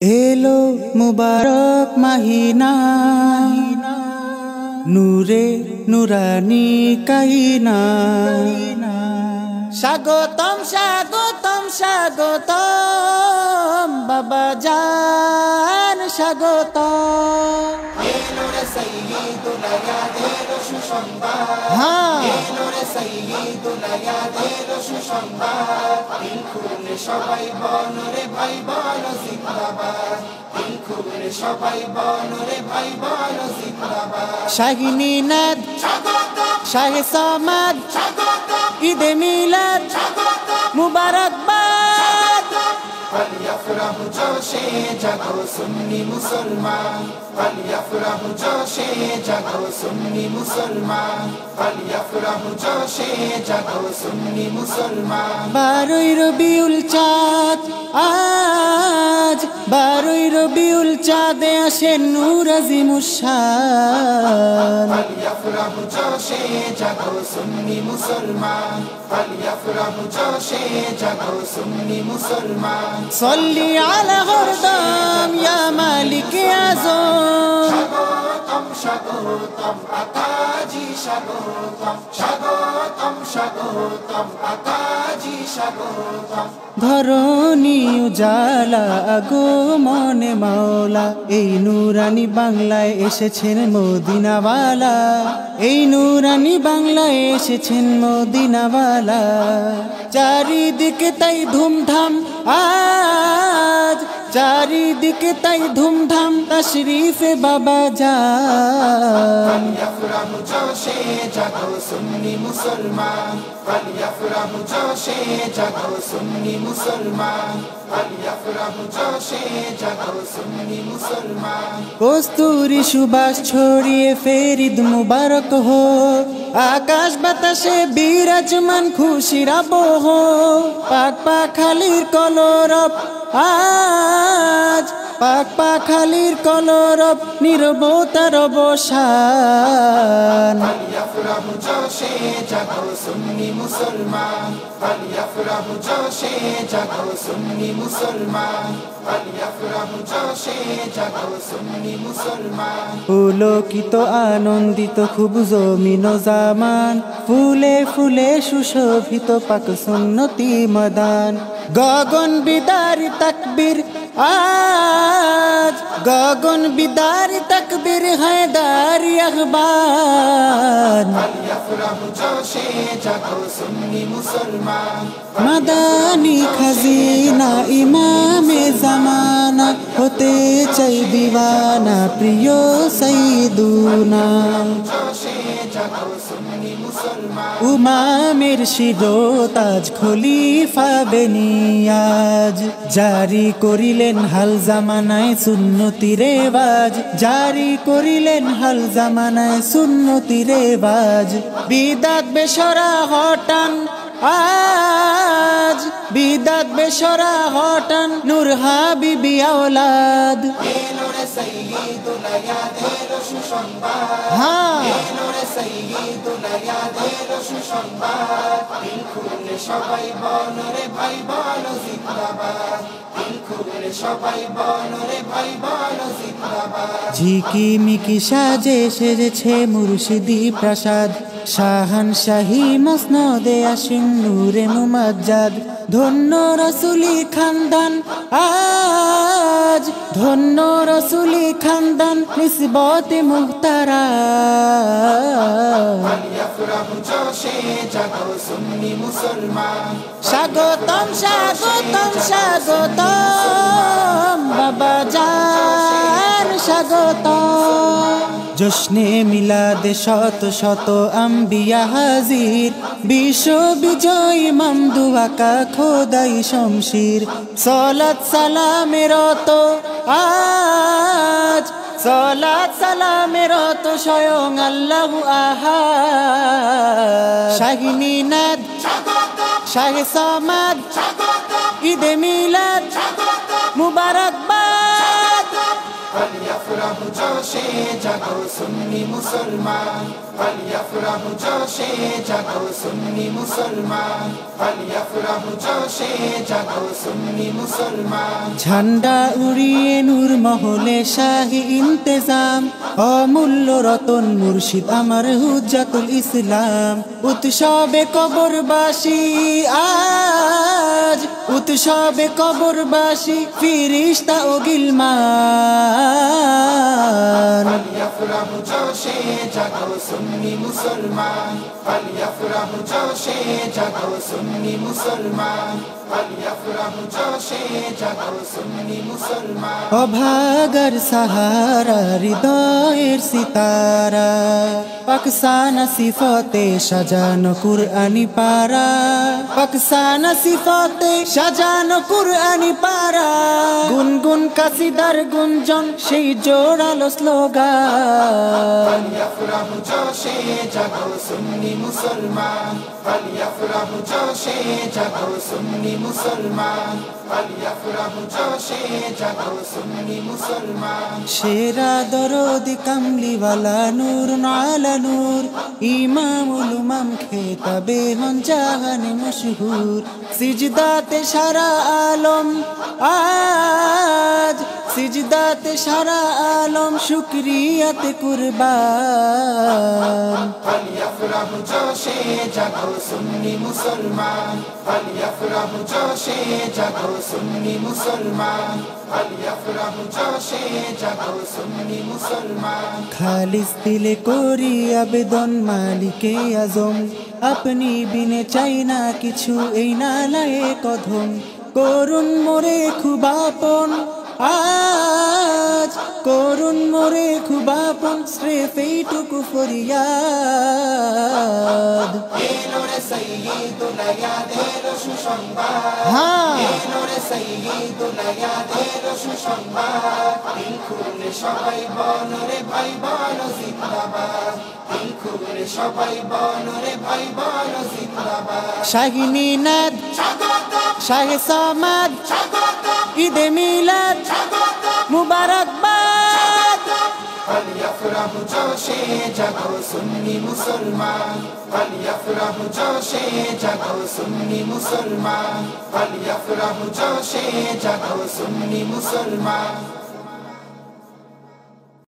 এলো মুবারক মাহিনা, নূরে নুরানি কাইনা। স্বাগতম স্বাগতম স্বাগতম বাবা জান স্বাগতম। এলো রে সাইয়্যিদুল আয়াদের সুসংবাদ, এলো রে সাইয়্যিদুল আয়াদের সুসংবাদ। দিল খুলে সবাই বলো রে ভাই বলো জিন্দাবাদ, দিল খুলে সবাই বলো রে ভাই বলো জিন্দাবাদ। শাহিনী নাদ স্বাগতম শাহে সমাদ, স্বাগতম ঈদে মিলাদ স্বাগতম মুবারকবাদ। ফালিয়াফরাহু জোশে জাগো সুন্নি মুসলমান, ফালিয়াফরাহু জোশে জাগো সুন্নি মুসলমান, ফালিয়াফরাহু জোশে জাগো সুন্নি মুসলমান। 12ই রবিউল চাঁদ আজ, 12ই রবিউল চাঁদে আসে নূর আজিমুশ শান। ফালিয়াফরাহু জোশে জাগো সুন্নি মুসলমান, ফালিয়াফরাহু জোশে জাগো সুন্নি মুসলমান। সল্লি আলা হরদম ইয়া মালিক আযম। স্বাগতম স্বাগতম আকাজি স্বাগতম, স্বাগতম স্বাগতম আকাজি স্বাগতম। ধরণী উজালা গো মনে মাওলা, এই নুরানি বাংলায় এসেছেন মদিনাওয়ালা, এই নুরানি বাংলায় এসেছেন মদিনাওয়ালা। চারিদিকে তাই ধুমধাম আজ, চারিদিকে তাই ধুমধাম তশরিফে বাবা জান। ফালিয়াফরাহু জোশে জাগো সুন্নি মুসলমান, ফালিয়াফরাহু জোশে জাগো সুন্নি মুসলমান, ফালিয়াফরাহু জোশে জাগো সুন্নি মুসলমান। কস্তুরী সুবাস ছড়িয়ে ফেরিদ মুবারক হো, আকাশ বাতাসে বিরাজমান খুশির আবহ। পাক পাখালির কলরব আজ, পাক পাখালির কলরব নীরবতার অবসান। ফালিয়াফরাহু জোশে জাগো সুন্নি মুসলমান, ফালিয়াফরাহু জোশে জাগো সুন্নি মুসলমান, ফালিয়াফরাহু জোশে জাগো সুন্নি মুসলমান। পুলকিত আনন্দিত খুব জমিন জামান, ফুলে ফুলে সুশোভিত পাক সুন্নতি মদান। গগন বিদারি তাকবীর আজ, গগন বিদারি তাকবীর হায়দারি আহবান। ফালিয়াফরাহু জোশে জাগো সুন্নি মুসলমান, মাদানী খাজিনা ইমামে জামানা, হতে চাই দিওয়ানা প্রিয় সাইয়্যিদুনা। জোশে জাগো সুন্নি মুসলমান। উমামের শিরোতাজ খলিফা বেনিয়াজ, জারি করিলেন হাল জামানায় সুন্নতি রেওয়াজ, জারি করিলেন হাল জামানায় সুন্নতি রেওয়াজ। বিদাত বেসরা হটান আজ, বিদাত বেসরা হটান নূর হাবিবি আওলাদ। এলো রে সাইয়্যিদুল আয়াদের সুসংবাদ, এলো রে সাইয়্যিদুল আয়াদের সুসংবাদ। দিল খুলে সবাই বলো রে ভাই বলো জিন্দাবাদ, দিল খুলে সবাই বলো রে ভাই বলো জিন্দাবাদ। ঝিকিমিকি সাজে সেজেছে মুর্শিদি প্রাসাদ, শাহানশাহী মসনদে আসীন নূরে মুমাজ্জাদ। ধন্য রসুলি খানদান আজ, ধন্য রসুলি খানদান নিসবতে মুহতারাম। ফালিয়াফরাহু জোশে জাগো সুন্নি মুসলমান, স্বাগতম স্বাগতম স্বাগতম বাবা জান স্বাগতম। জশ্নে মিলাদে শত শত আম্বিয়া হাজির, বিশ্ব বিজয় ইমাম দুআকা খোদাই শমশির। সলাত সালামের তো আজ, সলাত সালামের তো স্বয়ং আল্লাহু আহাদ। শাহিনী নাদ শাহে সমাদ, ঈদে মিলাদ মুবারকবাদ। ফালিয়াফরাহু জোশে জাগো সুন্নি মুসলমান ফালিয়াফরাহু জোশে জাগো সুন্নি মুসলমান ফালিয়াফরাহু জোশে জাগো সুন্নি মুসলমান ঝান্ডা উড়িয়ে নূর মহলে শাহী ইন্তেজাম অমূল্য রতন মুর্শিদ আমার হুজ্জাতুল ইসলাম উৎসবে কবরবাসী আজ উৎসবে কবরবাসী ফিরিস্তা ও গিলমান ফালিয়াফরাহু জোশে জাগো সুন্নি মুসলমান ফালিয়াফরাহু জোশে জাগো সুন্নি মুসলমান ফালিয়াফরাহু জোশে জাগো সুন্নি মুসলমান অভাগার সাহারা হৃদয়ের সিতারা পাকসানা সিফতে সাজানো কুরআনি পারা পাকসানা সিফতে সাজানো কুরআনি পারা গুনগুন কাসিদার গুঞ্জন সেই জোরালো স্লোগান ফালিয়াফরাহু জোশে জাগো সুন্নি মুসলমান ফালিয়াফরাহু জোশে জাগো সুন্নি মুসলমান ফালিয়াফরাহু জোশে জাগো সুন্নি মুসলমান সেরা দরদি কামলিওয়ালা নূর আলা নূর ইমামুল উমাম খেতাবে হন জাহানে মশহুর সিজদাতে সারা আলম আজ সিজদাতে সারা আলম শুকরিয়াতে কুরবান ফালিয়াফরাহু জোশে জাগো সুন্নি মুসলমান ফালিয়াফরাহু জোশে জাগো সুন্নি মুসলমান ফালিয়াফরাহু জোশে জাগো সুন্নি মুসলমান খালিস দিলে করি আবেদন মালিকে আজম আপনি বিনে চাই না কিছু এই নালায়ে কদম করুন মোরে খুব আপন আজ করুন মোরে খুব আপন স্রেফ এইটুকু ফরিয়াদ এলো রে সাইয়্যিদুল আয়াদের সুসংবাদ এলো রে সাইয়্যিদুল আয়াদের সুসংবাদ দিল খুলে সবাই বলো রে ভাই বলো জিন্দাবাদ দিল খুলে সবাই বলো রে ভাই বলো জিন্দাবাদ শাহী মিনাদ স্বাগতম শাহে সামাদ স্বাগতম ঈদে মিলাদ মুবারকবাদ ফালিয়াফরাহু জোশে জাগো সুন্নি মুসলমান ফালিয়াফরাহু জোশে জাগো সুন্নি মুসলমান ফালিয়াফরাহু জোশে জাগো সুন্নি মুসলমান